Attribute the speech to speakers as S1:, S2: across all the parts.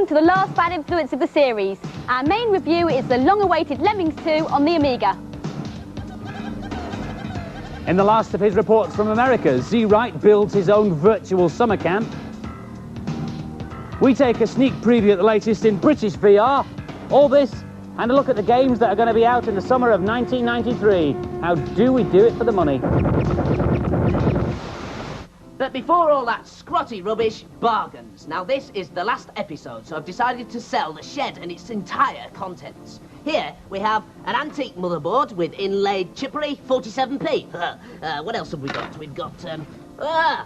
S1: welcome to the last bad influence of the series. Our main review is the long-awaited Lemmings 2 on the Amiga.
S2: In the last of his reports from America, Wright builds his own virtual summer camp. We take a sneak preview at the latest in British VR. All this and a look at the games that are going to be out in the summer of 1993. How do we do it for the money?
S3: But before all that scrotty rubbish, bargains. Now this is the last episode, so I've decided to sell the shed and its entire contents. Here we have an antique motherboard with inlaid chippery, 47p. What else have we got? We've got,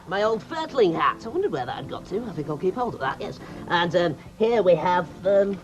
S3: my old Fertling hat. I wondered where that had got to. I think I'll keep hold of that, yes. And here we have, oh,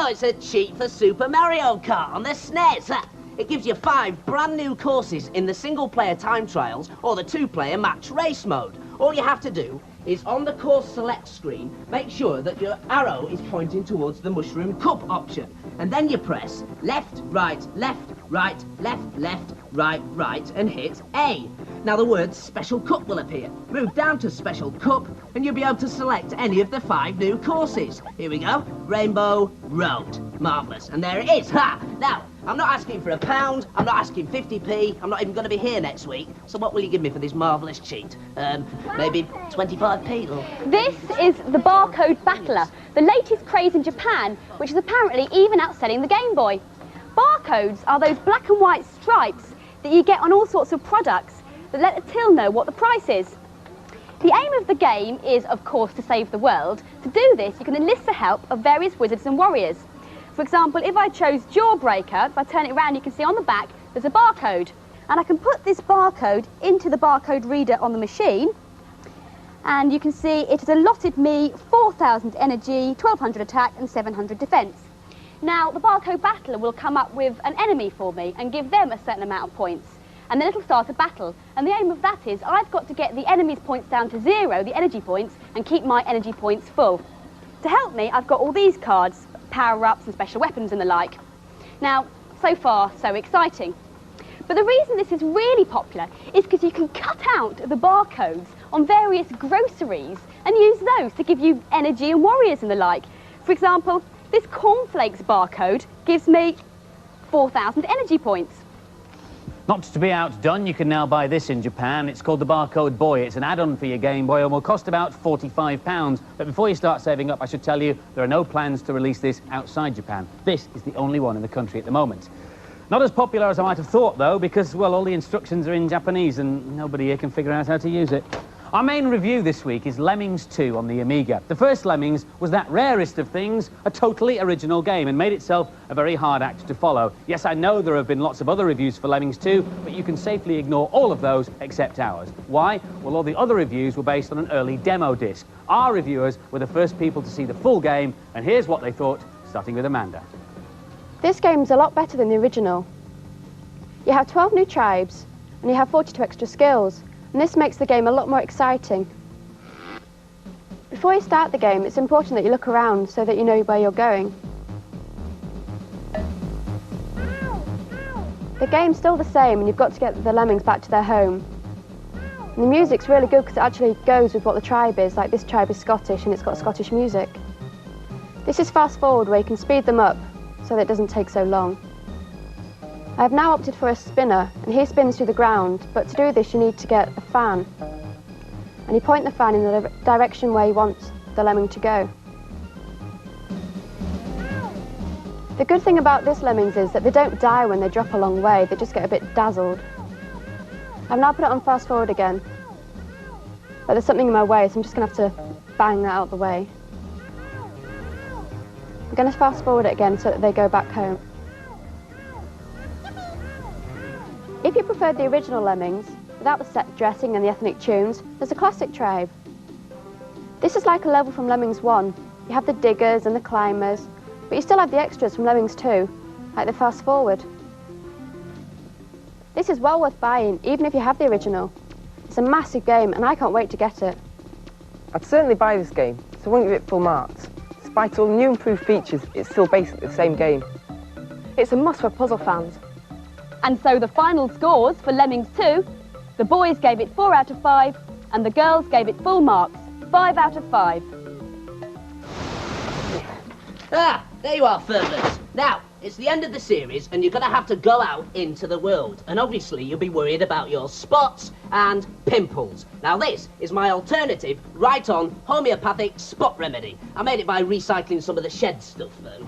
S3: it's a cheat for Super Mario Kart on the SNES. It gives you 5 brand new courses in the single-player time trials or the 2-player match race mode. All you have to do is on the course select screen, make sure that your arrow is pointing towards the mushroom cup option. And then you press left, right, left, right, left, left, right, right, and hit A. Now the words Special Cup will appear. Move down to Special Cup, and you'll be able to select any of the 5 new courses. Here we go. Rainbow Road. Marvellous. And there it is. Ha! Now, I'm not asking for £1, I'm not asking 50p, I'm not even going to be here next week. So what will you give me for this marvellous cheat? Maybe 25p or...
S1: This is the Barcode Battler, the latest craze in Japan, which is apparently even outselling the Game Boy. Barcodes are those black and white stripes that you get on all sorts of products that let the till know what the price is. The aim of the game is, of course, to save the world. To do this, you can enlist the help of various wizards and warriors. For example, if I chose Jawbreaker, if I turn it around, you can see on the back there's a barcode. And I can put this barcode into the barcode reader on the machine. And you can see it has allotted me 4,000 energy, 1,200 attack and 700 defence. Now, the Barcode Battler will come up with an enemy for me and give them a certain amount of points. And then it'll start a battle. And the aim of that is I've got to get the enemy's points down to 0, the energy points, and keep my energy points full. To help me, I've got all these cards, power-ups and special weapons and the like. Now, so far, so exciting. But the reason this is really popular is because you can cut out the barcodes on various groceries and use those to give you energy and warriors and the like. For example, this cornflakes barcode gives me 4,000 energy points.
S2: Not to be outdone, you can now buy this in Japan. It's called the Barcode Boy. It's an add-on for your Game Boy and will cost about £45. But before you start saving up, I should tell you there are no plans to release this outside Japan. This is the only one in the country at the moment. Not as popular as I might have thought, though, because, well, all the instructions are in Japanese and nobody here can figure out how to use it. Our main review this week is Lemmings 2 on the Amiga. The first Lemmings was that rarest of things, a totally original game, and made itself a very hard act to follow. Yes, I know there have been lots of other reviews for Lemmings 2, but you can safely ignore all of those except ours. Why? Well, all the other reviews were based on an early demo disc. Our reviewers were the first people to see the full game, and here's what they thought, starting with Amanda.
S4: This game's a lot better than the original. You have 12 new tribes, and you have 42 extra skills. And this makes the game a lot more exciting. Before you start the game, it's important that you look around so that you know where you're going. The game's still the same and you've got to get the lemmings back to their home. And the music's really good because it actually goes with what the tribe is, like this tribe is Scottish and it's got Scottish music. This is fast forward where you can speed them up so that it doesn't take so long. I have now opted for a spinner, and he spins through the ground, but to do this you need to get a fan. And you point the fan in the direction where you want the lemming to go. The good thing about this lemmings is that they don't die when they drop a long way, they just get a bit dazzled. I've now put it on fast forward again, but there's something in my way, so I'm just going to have to bang that out of the way. I'm going to fast forward it again so that they go back home. If you preferred the original Lemmings, without the set dressing and the ethnic tunes, there's a classic tribe. This is like a level from Lemmings 1. You have the diggers and the climbers, but you still have the extras from Lemmings 2, like the fast forward. This is well worth buying, even if you have the original. It's a massive game, and I can't wait to get it.
S5: I'd certainly buy this game, so I won't give it full marks. Despite all the new improved features, it's still basically the same game.
S4: It's a must for puzzle fans.
S1: And so the final scores for Lemmings 2, the boys gave it 4 out of 5 and the girls gave it full marks, 5 out of 5.
S3: Ah, there you are, Furlers. Now, it's the end of the series, and you're going to have to go out into the world. And obviously, you'll be worried about your spots and pimples. Now, this is my alternative, right-on homeopathic spot remedy. I made it by recycling some of the shed stuff, though.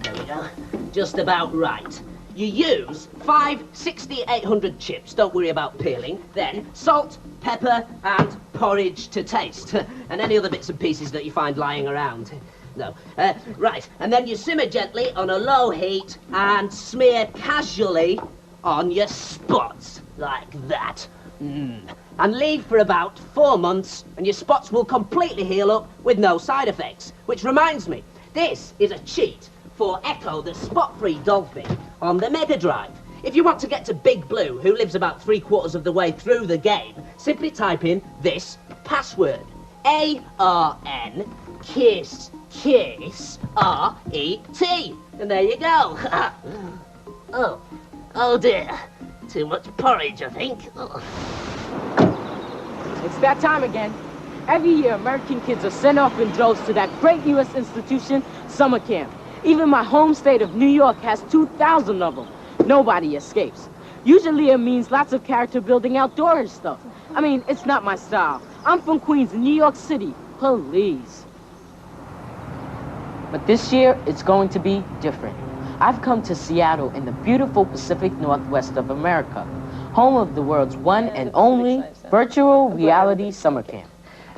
S3: There we go. Just about right. You use 5 6800 chips, don't worry about peeling. Then salt, pepper, and porridge to taste. And any other bits and pieces that you find lying around. No. Right, and then you simmer gently on a low heat and smear casually on your spots, like that. And leave for about 4 months, and your spots will completely heal up with no side effects. Which reminds me, this is a cheat for Echo the spot-free dolphin on the Mega Drive. If you want to get to Big Blue, who lives about 3/4 of the way through the game, simply type in this password. ARN KISS RET. And there you go. Oh dear. Too much porridge, I think.
S6: It's that time again. Every year, American kids are sent off in droves to that great U.S. institution, summer camp. Even my home state of New York has 2,000 of them. Nobody escapes. Usually it means lots of character building outdoors stuff. I mean, it's not my style. I'm from Queens, New York City. Please. But this year, it's going to be different. I've come to Seattle in the beautiful Pacific Northwest of America, home of the world's one and only virtual reality summer camp.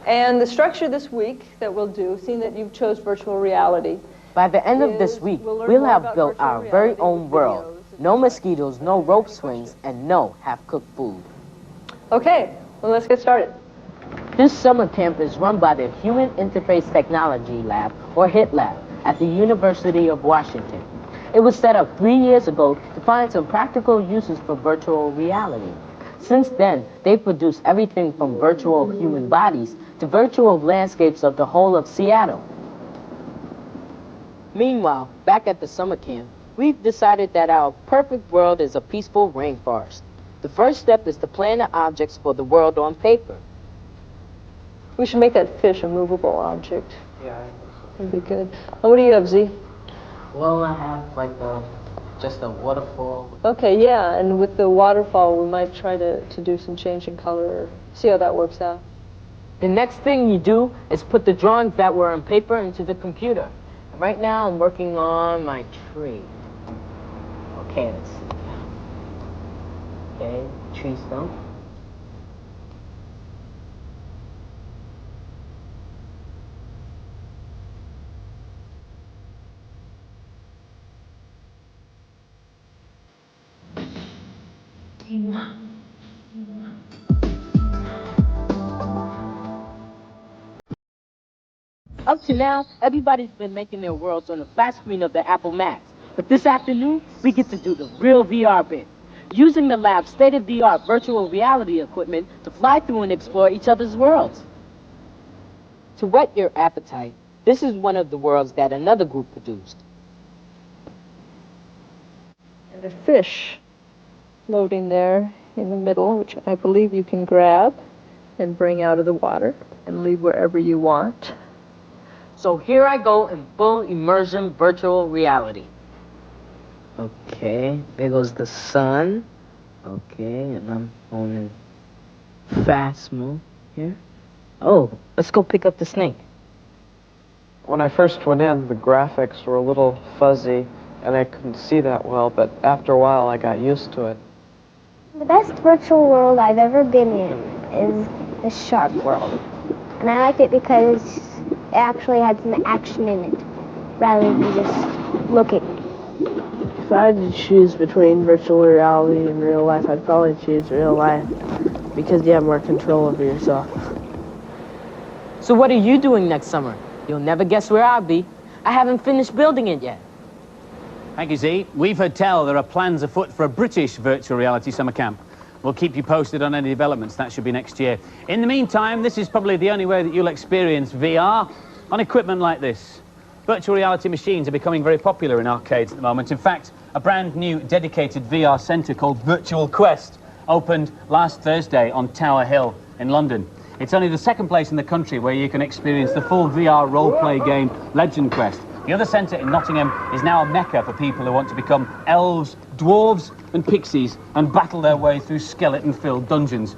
S7: And the structure this week that we'll do, seeing that you've chose virtual reality.
S6: By the end of this week, we'll have built our very own world. No mosquitoes, no rope swings, and no half-cooked food.
S7: Okay, well, let's get started.
S6: This summer camp is run by the Human Interface Technology Lab, or HIT Lab, at the University of Washington. It was set up 3 years ago to find some practical uses for virtual reality. Since then, they've produced everything from virtual human bodies to virtual landscapes of the whole of Seattle. Meanwhile, back at the summer camp, we've decided that our perfect world is a peaceful rainforest. The first step is to plan the objects for the world on paper.
S7: We should make that fish a movable object.
S5: Yeah.
S7: That'd be good. And what do you have, Z?
S6: Well, I have just a waterfall.
S7: Okay, yeah, and with the waterfall, we might try to do some change in color, see how that works out.
S6: The next thing you do is put the drawings that were on paper into the computer. Right now, I'm working on my tree. Okay, let's see. Okay, tree stump. Up to now, everybody's been making their worlds on the flat screen of the Apple Macs. But this afternoon, we get to do the real VR bit, using the lab's state-of-the-art virtual reality equipment to fly through and explore each other's worlds. To whet your appetite, this is one of the worlds that another group produced.
S7: And a fish floating there in the middle, which I believe you can grab and bring out of the water and leave wherever you want.
S6: So here I go in full immersion virtual reality. Okay, there goes the sun. Okay, and I'm going in fast mode here. Oh, let's go pick up the snake.
S8: When I first went in, the graphics were a little fuzzy, and I couldn't see that well, but after a while I got used to it.
S9: The best virtual world I've ever been in is the shark world. And I liked it because it actually had some action in it, rather than just looking.
S10: If I had to choose between virtual reality and real life, I'd probably choose real life, because you have more control over yourself.
S6: So what are you doing next summer? You'll never guess where I'll be. I haven't finished building it yet.
S2: Thank you, Z. We've heard tell there are plans afoot for a British virtual reality summer camp. We'll keep you posted on any developments. That should be next year. In the meantime, this is probably the only way that you'll experience VR on equipment like this. Virtual reality machines are becoming very popular in arcades at the moment. In fact, a brand new dedicated VR centre called Virtual Quest opened last Thursday on Tower Hill in London. It's only the second place in the country where you can experience the full VR role-play game Legend Quest. The other centre in Nottingham is now a mecca for people who want to become elves, dwarves and pixies and battle their way through skeleton-filled dungeons.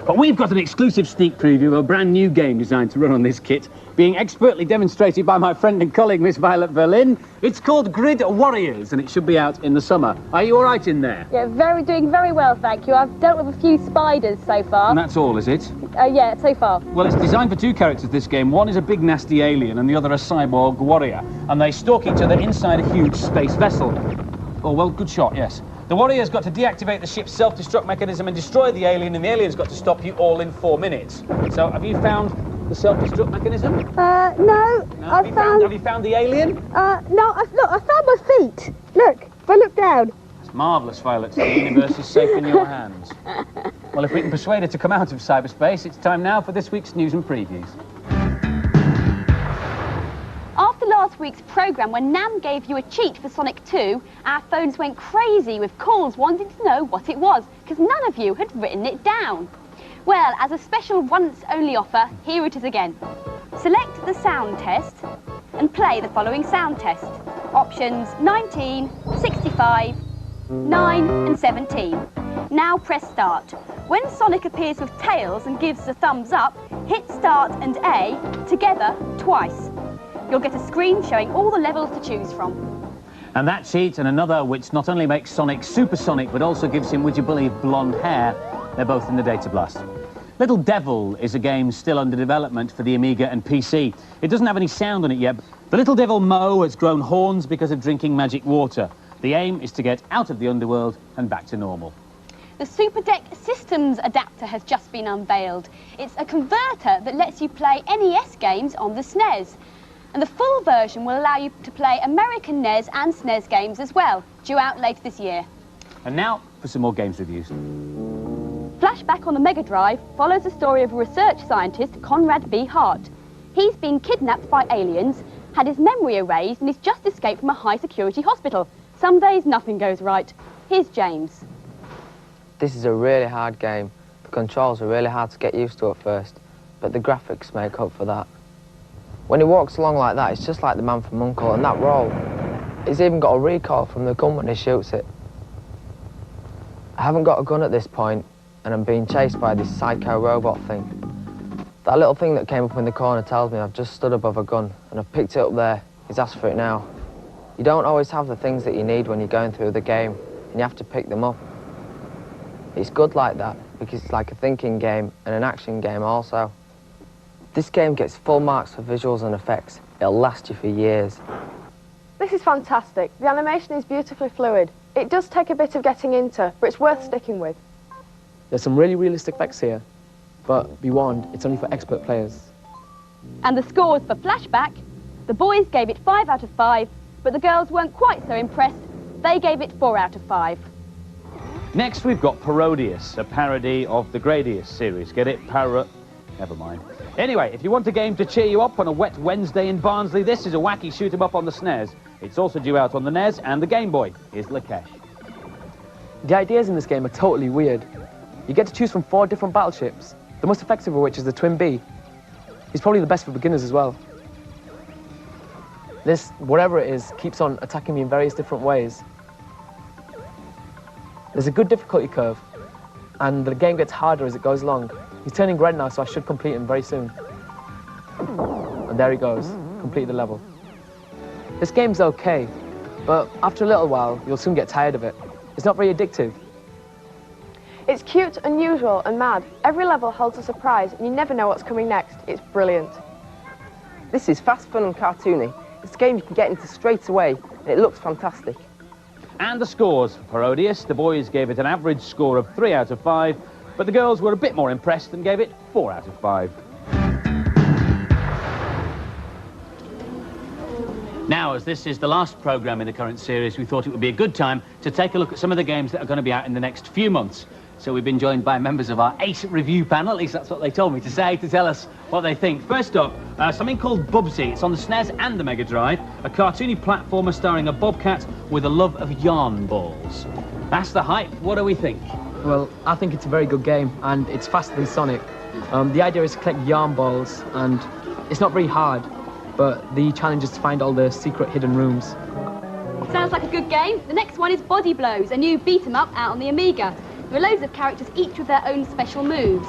S2: But we've got an exclusive sneak preview of a brand new game designed to run on this kit, being expertly demonstrated by my friend and colleague, Miss Violet Berlin. It's called Grid Warriors, and it should be out in the summer. Are you all right in there?
S1: Yeah, doing very well, thank you. I've dealt with a few spiders so far.
S2: And that's all, is it?
S1: Yeah, so far.
S2: Well, it's designed for two characters, this game. One is a big nasty alien and the other a cyborg warrior. And they stalk each other inside a huge space vessel. Oh, well, good shot, yes. The warrior's got to deactivate the ship's self-destruct mechanism and destroy the alien, and the alien's got to stop you all in 4 minutes. So, have you found the self-destruct mechanism?
S1: No.
S2: Have you found the alien?
S1: No, I found my feet. Look, if I look down.
S2: It's marvellous, Violet. The universe is safe in your hands. Well, if we can persuade her to come out of cyberspace, it's time now for this week's news and previews.
S1: After last week's programme, when Nam gave you a cheat for Sonic 2, our phones went crazy with calls wanting to know what it was, because none of you had written it down. Well, as a special once-only offer, here it is again. Select the sound test and play the following sound test. Options 19, 65, 9 and 17. Now press start. When Sonic appears with tails and gives a thumbs up, hit start and A together twice. You'll get a screen showing all the levels to choose from.
S2: And that cheat and another which not only makes Sonic supersonic, but also gives him, would you believe, blonde hair, they're both in the data blast. Little Devil is a game still under development for the Amiga and PC. It doesn't have any sound on it yet. The little devil Mo has grown horns because of drinking magic water. The aim is to get out of the underworld and back to normal.
S1: The Super Deck Systems adapter has just been unveiled. It's a converter that lets you play NES games on the SNES. And the full version will allow you to play American NES and SNES games as well, due out later this year.
S2: And now for some more games reviews.
S1: Flashback on the Mega Drive follows the story of a research scientist, Conrad B. Hart. He's been kidnapped by aliens, had his memory erased, and he's just escaped from a high-security hospital. Some days nothing goes right. Here's James.
S11: This is a really hard game. The controls are really hard to get used to at first, but the graphics make up for that. When he walks along like that, it's just like the man from U.N.C.L.E. and that roll. He's even got a recoil from the gun when he shoots it. I haven't got a gun at this point, and I'm being chased by this psycho robot thing. That little thing that came up in the corner tells me I've just stood above a gun, and I've picked it up there. He's asked for it now. You don't always have the things that you need when you're going through the game, and you have to pick them up. It's good like that, because it's like a thinking game and an action game also. This game gets full marks for visuals and effects. It'll last you for years.
S4: This is fantastic. The animation is beautifully fluid. It does take a bit of getting into, but it's worth sticking with.
S12: There's some really realistic effects here, but be warned, it's only for expert players.
S1: And the scores for Flashback, the boys gave it 5 out of 5, but the girls weren't quite so impressed. They gave it 4 out of 5.
S2: Next, we've got Parodius, a parody of the Gradius series. Get it? Never mind. Anyway, if you want a game to cheer you up on a wet Wednesday in Barnsley, this is a wacky shoot-'em-up on the SNES. It's also due out on the NES and the Game Boy. Here's Lakesh.
S12: The ideas in this game are totally weird. You get to choose from 4 different battleships, the most effective of which is the Twin B. He's probably the best for beginners as well. This, whatever it is, keeps on attacking me in various different ways. There's a good difficulty curve, and the game gets harder as it goes along. He's turning red now, so I should complete him very soon. And there he goes, complete the level. This game's okay, but after a little while, you'll soon get tired of it. It's not very addictive.
S4: It's cute, unusual and mad. Every level holds a surprise and you never know what's coming next. It's brilliant.
S5: This is fast, fun and cartoony. It's a game you can get into straight away, and it looks fantastic.
S2: And the scores for Parodius. The boys gave it an average score of 3 out of 5, but the girls were a bit more impressed and gave it 4 out of 5. Now, as this is the last programme in the current series, we thought it would be a good time to take a look at some of the games that are going to be out in the next few months. So we've been joined by members of our 8 review panel, at least that's what they told me to say, to tell us what they think. First up, something called Bubsy. It's on the SNES and the Mega Drive, a cartoony platformer starring a bobcat with a love of yarn balls. That's the hype. What do we think?
S12: Well, I think it's a very good game, and it's faster than Sonic. The idea is to collect yarn balls, and it's not very hard. but the challenge is to find all the secret hidden rooms.
S1: Sounds like a good game. The next one is Body Blows, a new beat-em-up out on the Amiga. There are loads of characters, each with their own special moves.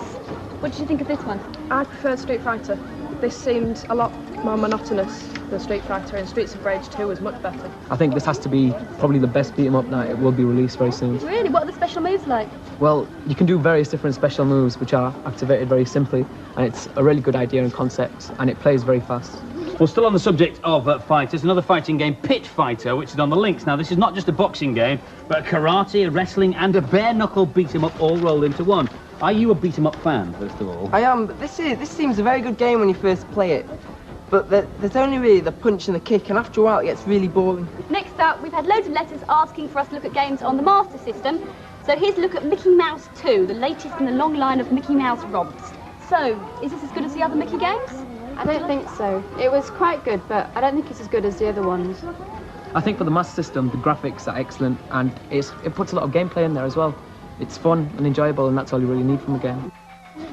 S1: What did you think of this one?
S4: I preferred Street Fighter. This seemed a lot more monotonous than Street Fighter, and Streets of Rage 2 was much better.
S12: I think this has to be probably the best beat 'em up that it will be released very soon.
S1: Really? What are the special moves like?
S12: Well, you can do various different special moves which are activated very simply, and it's a really good idea and concept, and it plays very fast.
S2: Well, still on the subject of fighters, another fighting game, Pit Fighter, which is on the links. Now, this is not just a boxing game, but karate, wrestling, and a bare-knuckle beat-em-up all rolled into one. Are you a beat-em-up fan, first of all?
S5: I am, but this seems a very good game when you first play it. But there's only really the punch and the kick, and after a while it gets really boring.
S1: Next up, we've had loads of letters asking for us to look at games on the Master System. So here's a look at Mickey Mouse 2, the latest in the long line of Mickey Mouse romps. So, is this as good as the other Mickey games?
S4: I don't think so. It was quite good, but I don't think it's as good as the other ones.
S12: I think for the Master System, the graphics are excellent, and it puts a lot of gameplay in there as well. It's fun and enjoyable, and that's all you really need from a game.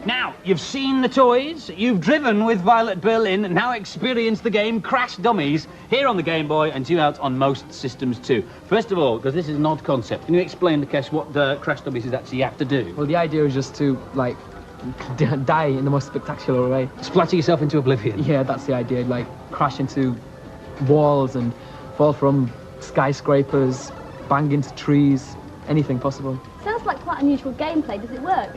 S2: Now, you've seen the toys, you've driven with Violet Berlin, and now experience the game Crash Dummies here on the Game Boy and due out on most systems too. First of all, because this is an odd concept, can you explain to Kesh what Crash Dummies is actually you have to do?
S12: Well, the idea is just to, like, die in the most spectacular way.
S2: Splatter yourself into oblivion?
S12: Yeah, that's the idea, like, crash into walls and fall from skyscrapers, bang into trees, anything possible.
S1: Sounds like quite unusual gameplay. Does it work?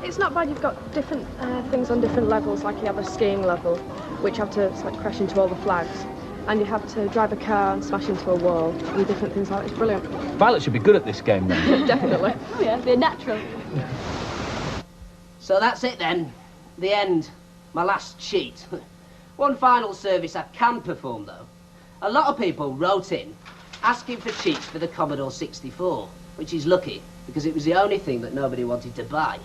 S4: It's not bad. You've got different things on different levels, like you have a skiing level, which you have to like, crash into all the flags, and you have to drive a car and smash into a wall, and different things like that. It's brilliant.
S2: Violet should be good at this game then.
S4: Definitely.
S1: Oh yeah, be a natural.
S3: So that's it then. The end. My last cheat. One final service I can perform though. A lot of people wrote in asking for cheats for the Commodore 64, which is lucky because it was the only thing that nobody wanted to buy.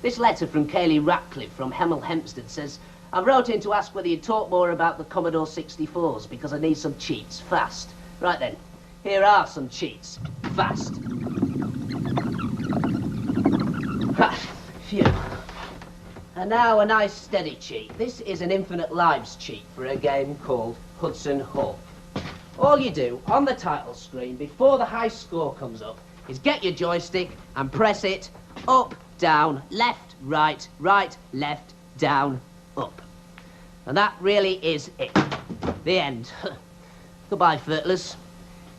S3: This letter from Kaylee Ratcliffe from Hemel Hempstead says, I wrote in to ask whether you'd talk more about the Commodore 64s because I need some cheats, fast. Right then, here are some cheats, fast. Phew. And now a nice steady cheat. This is an infinite lives cheat for a game called Hudson Hawk. All you do on the title screen before the high score comes up is get your joystick and press it up, down, left, right, right, left, down, up. And that really is it. The end. Goodbye, Furtlers.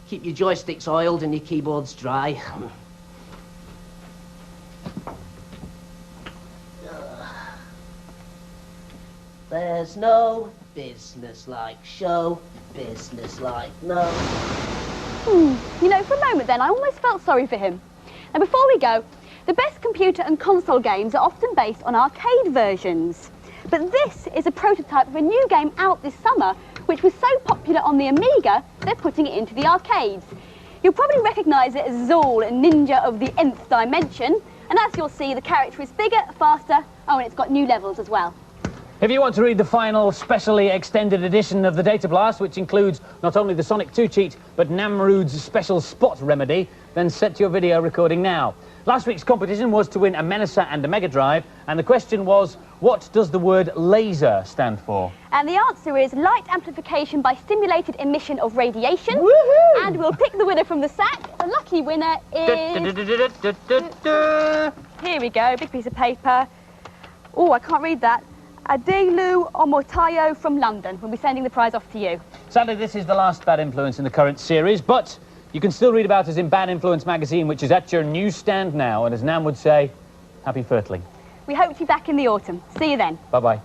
S3: Keep your joysticks oiled and your keyboards dry. There's no business like show, business like no.
S1: You know, for a moment then, I almost felt sorry for him. Now, before we go, the best computer and console games are often based on arcade versions. But this is a prototype of a new game out this summer, which was so popular on the Amiga, they're putting it into the arcades. You'll probably recognise it as Zool, Ninja of the Nth Dimension. And as you'll see, the character is bigger, faster, oh, and it's got new levels as well.
S2: If you want to read the final specially extended edition of the Data Blast, which includes not only the Sonic 2 cheat, but Namrood's special spot remedy, then set your video recording now. Last week's competition was to win a Menacer and a Mega Drive, and the question was, what does the word laser stand for?
S1: And the answer is light amplification by stimulated emission of radiation. Woohoo! And we'll pick the winner from the sack. The lucky winner is... Here we go, big piece of paper. Oh, I can't read that. Adelu Omotayo from London. We'll be sending the prize off to you.
S2: Sadly, this is the last Bad Influence in the current series, but you can still read about us in Bad Influence magazine, which is at your newsstand now, and as Nam would say, happy Furtling.
S1: We hope to be back in the autumn. See you then.
S2: Bye-bye.